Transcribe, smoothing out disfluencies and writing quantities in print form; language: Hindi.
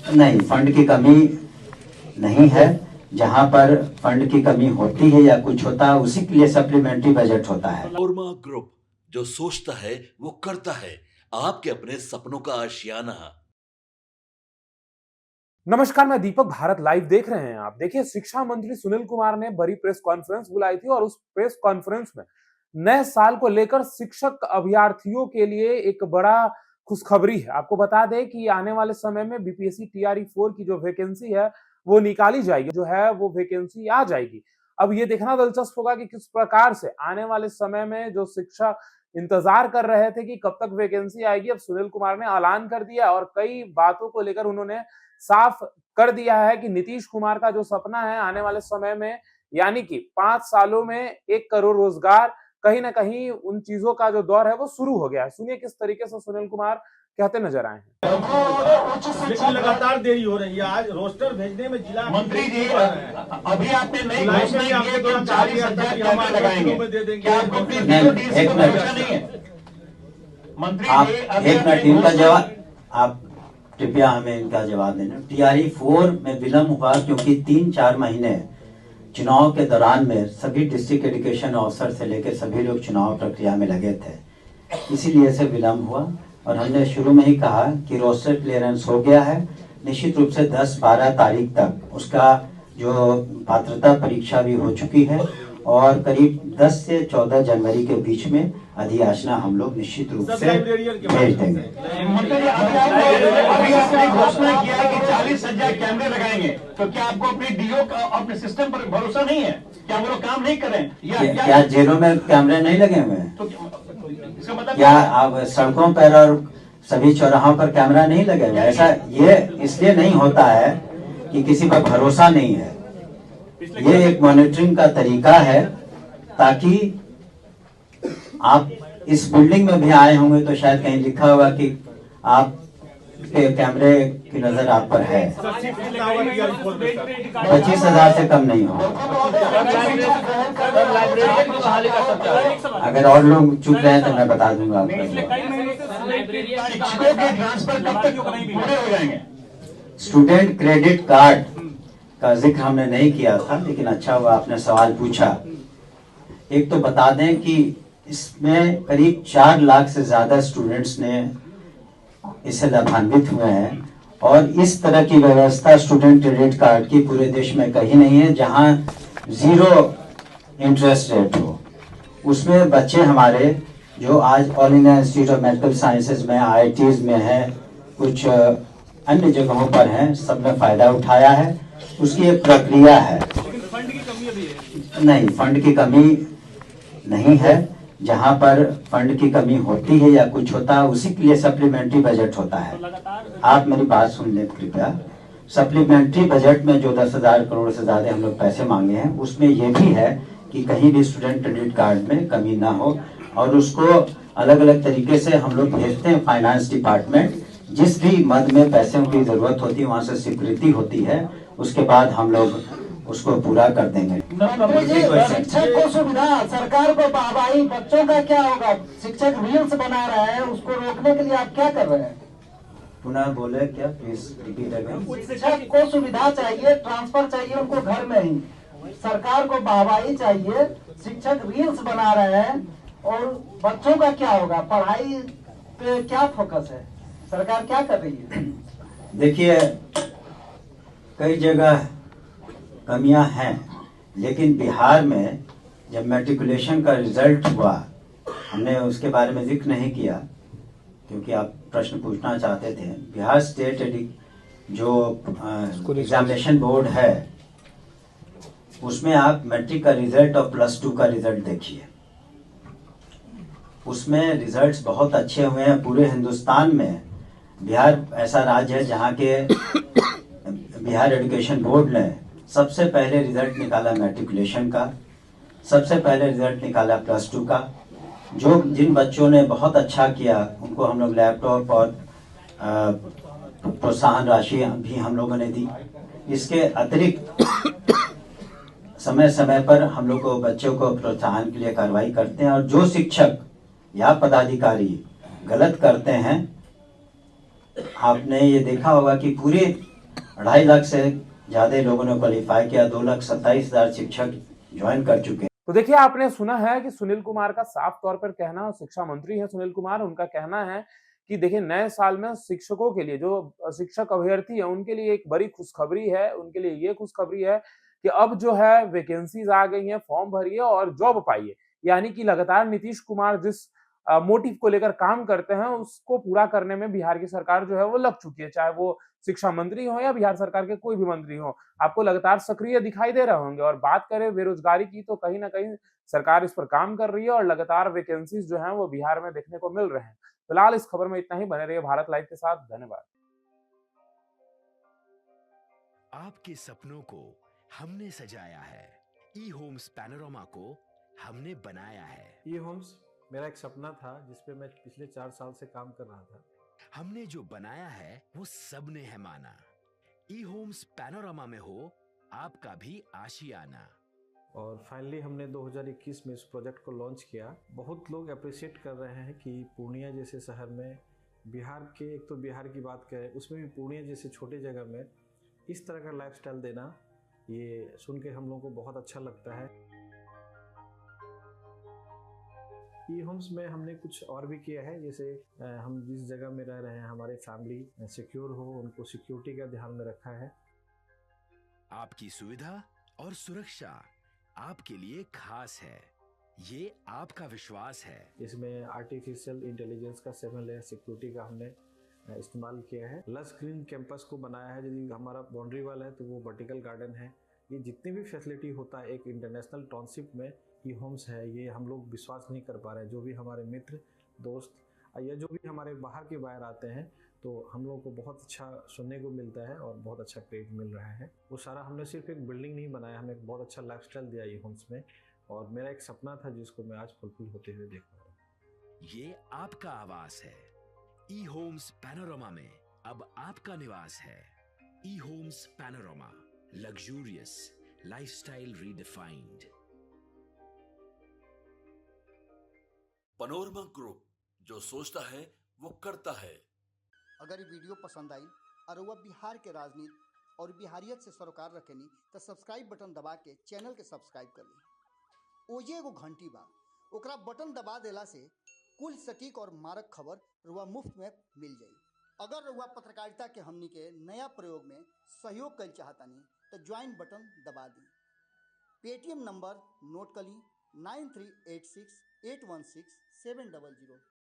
नहीं, फंड की कमी नहीं है। जहां पर फंड की कमी होती है या कुछ होता है उसी के लिए सप्लीमेंट्री बजट होता है। ओरमा ग्रुप, जो सोचता है वो करता है, आपके अपने सपनों का आशियाना। नमस्कार, मैं दीपक। भारत लाइव देख रहे हैं आप। देखिए, शिक्षा मंत्री सुनील कुमार ने बड़ी प्रेस कॉन्फ्रेंस बुलाई थी और उस प्रेस कॉन्फ्रेंस में नए साल को लेकर शिक्षक अभ्यर्थियों के लिए एक बड़ा खुशखबरी है। आपको बता दें कि आने वाले समय में बीपीएससी टीआरई 4 की जो वैकेंसी है वो निकाली जाएगी, जो है वो वैकेंसी आ जाएगी। अब ये देखना दिलचस्प होगा कि किस प्रकार से आने वाले समय में जो शिक्षा इंतजार कर रहे थे कि कब तक वैकेंसी आएगी, अब सुनील कुमार ने ऐलान कर दिया और कई बातों को लेकर उन्होंने साफ कर दिया है कि नीतीश कुमार का जो सपना है आने वाले समय में, यानी कि 5 सालों में 1 करोड़ रोजगार, कहीं ना कहीं उन चीजों का जो दौर है वो शुरू हो गया है। सुनिए किस तरीके से सुनील कुमार कहते नजर आए हैं। लेकिन लगातार देरी हो रही है। आज रोस्टर भेजने में जिला मंत्री जी, अभी आपने नई घोषणा की है कि हम 40,000 कैमरे लगाएंगे, क्या आपको नहीं है? मंत्री आप जी, एक मिनट इनका जवाब, आप कृपया हमें इनका जवाब देना। टीआरई 4 में विलम्ब हुआ क्योंकि 3-4 महीने चुनाव के दौरान में सभी डिस्ट्रिक्ट एजुकेशन ऑफिसर से लेकर सभी लोग चुनाव प्रक्रिया में लगे थे, इसीलिए से विलम्ब हुआ। और हमने शुरू में ही कहा कि रोस्टर क्लियरेंस हो गया है। निश्चित रूप से 10-12 तारीख तक उसका जो पात्रता परीक्षा भी हो चुकी है और करीब 10 से 14 जनवरी के बीच में अधियाचना हम लोग निश्चित रूप से भेज देंगे। अभी आपने घोषणा किया है कि 40,000 कैमरे लगाएंगे, तो क्या आपको अपने डीओ का अपने सिस्टम पर भरोसा नहीं है? क्या वो लोग काम नहीं कर रहे हैं? क्या जेलों में कैमरे नहीं लगे हुए हैं? तो इसका मतलब क्या आप सड़कों पर और सभी चौराहों पर कैमरा नहीं लगे हुए? ऐसा ये इसलिए नहीं होता है कि किसी पर भरोसा नहीं है। ये एक मॉनिटरिंग का तरीका है ताकि आप इस बिल्डिंग में भी आए होंगे तो शायद कहीं लिखा होगा कि आप के कैमरे की नजर आप पर है। 25,000 से कम नहीं हो। अगर और लोग चुप रहे हैं तो मैं बता दूंगा आपको। शिक्षकों के ट्रांसफर कब तक पूरे हो जाएंगे? स्टूडेंट क्रेडिट कार्ड का जिक्र हमने नहीं किया था, लेकिन अच्छा हुआ आपने सवाल पूछा। एक तो बता दें कि इसमें करीब 4 लाख से ज्यादा स्टूडेंट्स ने इससे लाभान्वित हुए हैं और इस तरह की व्यवस्था स्टूडेंट क्रेडिट कार्ड की पूरे देश में कहीं नहीं है जहां 0 इंटरेस्ट रेट हो। उसमें बच्चे हमारे जो आज all India institute of medical sciences में, IITs में है, कुछ अन्य जगहों पर हैं, सबने फायदा उठाया है। उसकी एक प्रक्रिया है। फंड की कमी अभी है? नहीं, फंड की कमी नहीं है। जहां पर फंड की कमी होती है या कुछ होता है उसी के लिए सप्लीमेंट्री बजट होता है। आप मेरी बात सुन लें कृपया। सप्लीमेंट्री बजट में जो 10,000 करोड़ से ज्यादा हम लोग पैसे मांगे हैं उसमें यह भी है कि कहीं भी स्टूडेंट क्रेडिट कार्ड में कमी ना हो और उसको अलग अलग तरीके से हम लोग भेजते हैं। फाइनेंस डिपार्टमेंट जिस भी मद में पैसों की जरूरत होती है वहां से स्वीकृति होती है, उसके बाद हम लोग उसको पूरा कर देंगे। शिक्षक को सुविधा, सरकार को वाहवाही, बच्चों का क्या होगा? शिक्षक रील्स बना रहे हैं, उसको रोकने के लिए आप क्या कर रहे हैं? पुनः बोले क्या, प्लीज रिपीट अगेन। शिक्षक को सुविधा चाहिए, ट्रांसफर चाहिए उनको घर में ही, सरकार को वाहवाही चाहिए। शिक्षक रील्स बना रहे हैं और बच्चों का क्या होगा? पढ़ाई पे क्या फोकस है? सरकार क्या कर रही है? देखिए, कई जगह कमियां हैं, लेकिन बिहार में जब मैट्रिकुलेशन का रिजल्ट हुआ, हमने उसके बारे में जिक्र नहीं किया क्योंकि आप प्रश्न पूछना चाहते थे। बिहार स्टेट जो एग्जामिनेशन बोर्ड है उसमें आप मैट्रिक का रिजल्ट और +2 का रिजल्ट देखिए। उसमें रिजल्ट्स बहुत अच्छे हुए हैं। पूरे हिंदुस्तान में बिहार ऐसा राज्य है जहाँ के बिहार एजुकेशन बोर्ड ने सबसे पहले रिजल्ट निकाला मैट्रिकुलेशन का, सबसे पहले रिजल्ट निकाला +2 का। जो जिन बच्चों ने बहुत अच्छा किया उनको हम लोग लैपटॉप और प्रोत्साहन राशि भी हम लोगों ने दी। इसके अतिरिक्त समय समय पर हम लोग को बच्चों को प्रोत्साहन के लिए कार्रवाई करते हैं और जो शिक्षक या पदाधिकारी गलत करते हैं, आपने ये देखा होगा कि पूरे 2.5 लाख से ज्यादा लोगों ने क्वालिफाई किया, 2,27,000 शिक्षक ज्वाइन कर चुके हैं। तो देखिए, आपने सुना है कि सुनील कुमार का साफ तौर पर कहना, शिक्षा मंत्री है सुनील कुमार, उनका कहना है कि देखिए नए साल में शिक्षकों के लिए, जो शिक्षक अभ्यर्थी है उनके लिए एक बड़ी खुशखबरी है। उनके लिए ये खुशखबरी है कि अब जो है वैकेंसीज आ गई हैं, फॉर्म भरिए और जॉब पाइए। यानी कि लगातार नीतीश कुमार जिस मोटिव को लेकर काम करते हैं उसको पूरा करने में बिहार की सरकार जो है वो लग चुकी है, चाहे वो शिक्षा मंत्री हो या बिहार सरकार के कोई भी मंत्री हो, आपको लगातार सक्रिय दिखाई दे रहे होंगे। और बात करें बेरोजगारी की, तो कहीं ना कहीं सरकार इस पर काम कर रही है और लगातार वैकेंसीज जो हैं वो बिहार में देखने को मिल रहे हैं। फिलहाल इस खबर में इतना ही। बने रहिए भारत लाइव के साथ। धन्यवाद। आपके सपनों को हमने सजाया है, ई होम्स पैनोरमा को हमने बनाया है। ई होम्स मेरा एक सपना था जिसपे मैं पिछले 4 साल से काम कर रहा था। हमने जो बनाया है वो सबने है माना। ई होम्स पैनोरमा में हो आपका भी आशियाना। और फाइनली हमने 2021 में इस प्रोजेक्ट को लॉन्च किया। बहुत लोग अप्रिशिएट कर रहे हैं कि पूर्णिया जैसे शहर में, बिहार के, एक तो बिहार की बात करें उसमें भी पूर्णिया जैसे छोटे जगह में इस तरह का लाइफस्टाइल देना, ये सुन के हम लोगों को बहुत अच्छा लगता है। ई होम्स में हमने कुछ और भी किया है, जैसे हम जिस जगह में रह रहे हैं हमारे फैमिली सिक्योर हो, उनको सिक्योरिटी का ध्यान में रखा है। आपकी सुविधा और सुरक्षा आपके लिए खास है, ये आपका विश्वास है। इसमें आर्टिफिशियल इंटेलिजेंस का 7 लेयर सिक्योरिटी का हमने इस्तेमाल किया है। लस ग्रीन कैंपस को बनाया है। यदि हमारा बाउंड्री वाल है तो वो वर्टिकल गार्डन है। ये जितनी भी फैसिलिटी होता है एक इंटरनेशनल टाउनशिप में ई होम्स है, ये हम लोग विश्वास नहीं कर पा रहे हैं। जो भी हमारे मित्र दोस्त या जो भी हमारे बाहर के बाहर आते हैं तो हम लोगों को बहुत अच्छा सुनने को मिलता है और बहुत अच्छा क्रेडिट मिल रहा है। वो सारा हमने सिर्फ एक बिल्डिंग नहीं बनाया, हमें एक बहुत अच्छा लाइफस्टाइल दिया ई होम्स में, और मेरा एक सपना था जिसको मैं आज फुलफिल होते हुए देख रहा हूँ। ये आपका आवास है। ई होम्स पैनोरमा में अब आपका निवास है। E homes Panorama, luxurious lifestyle redefined. Panorama group, जो सोचता है वो करता है। अगर ये वीडियो पसंद आई और वह बिहार के राजनीति और बिहारियत से सरोकार रखेनी तो सब्सक्राइब बटन दबा के चैनल के सब्सक्राइब कर ली। ओजे एगो घंटी बा, ओकरा बटन दबा देला से कुल सटीक और मारक खबर रुआ मुफ्त में मिल जाई। अगर रुआ पत्रकारिता के हमनी के नया प्रयोग में सहयोग कर चाहतानी तो ज्वाइन बटन दबा दी। पेटीएम नंबर नोट कर ली 9386816700।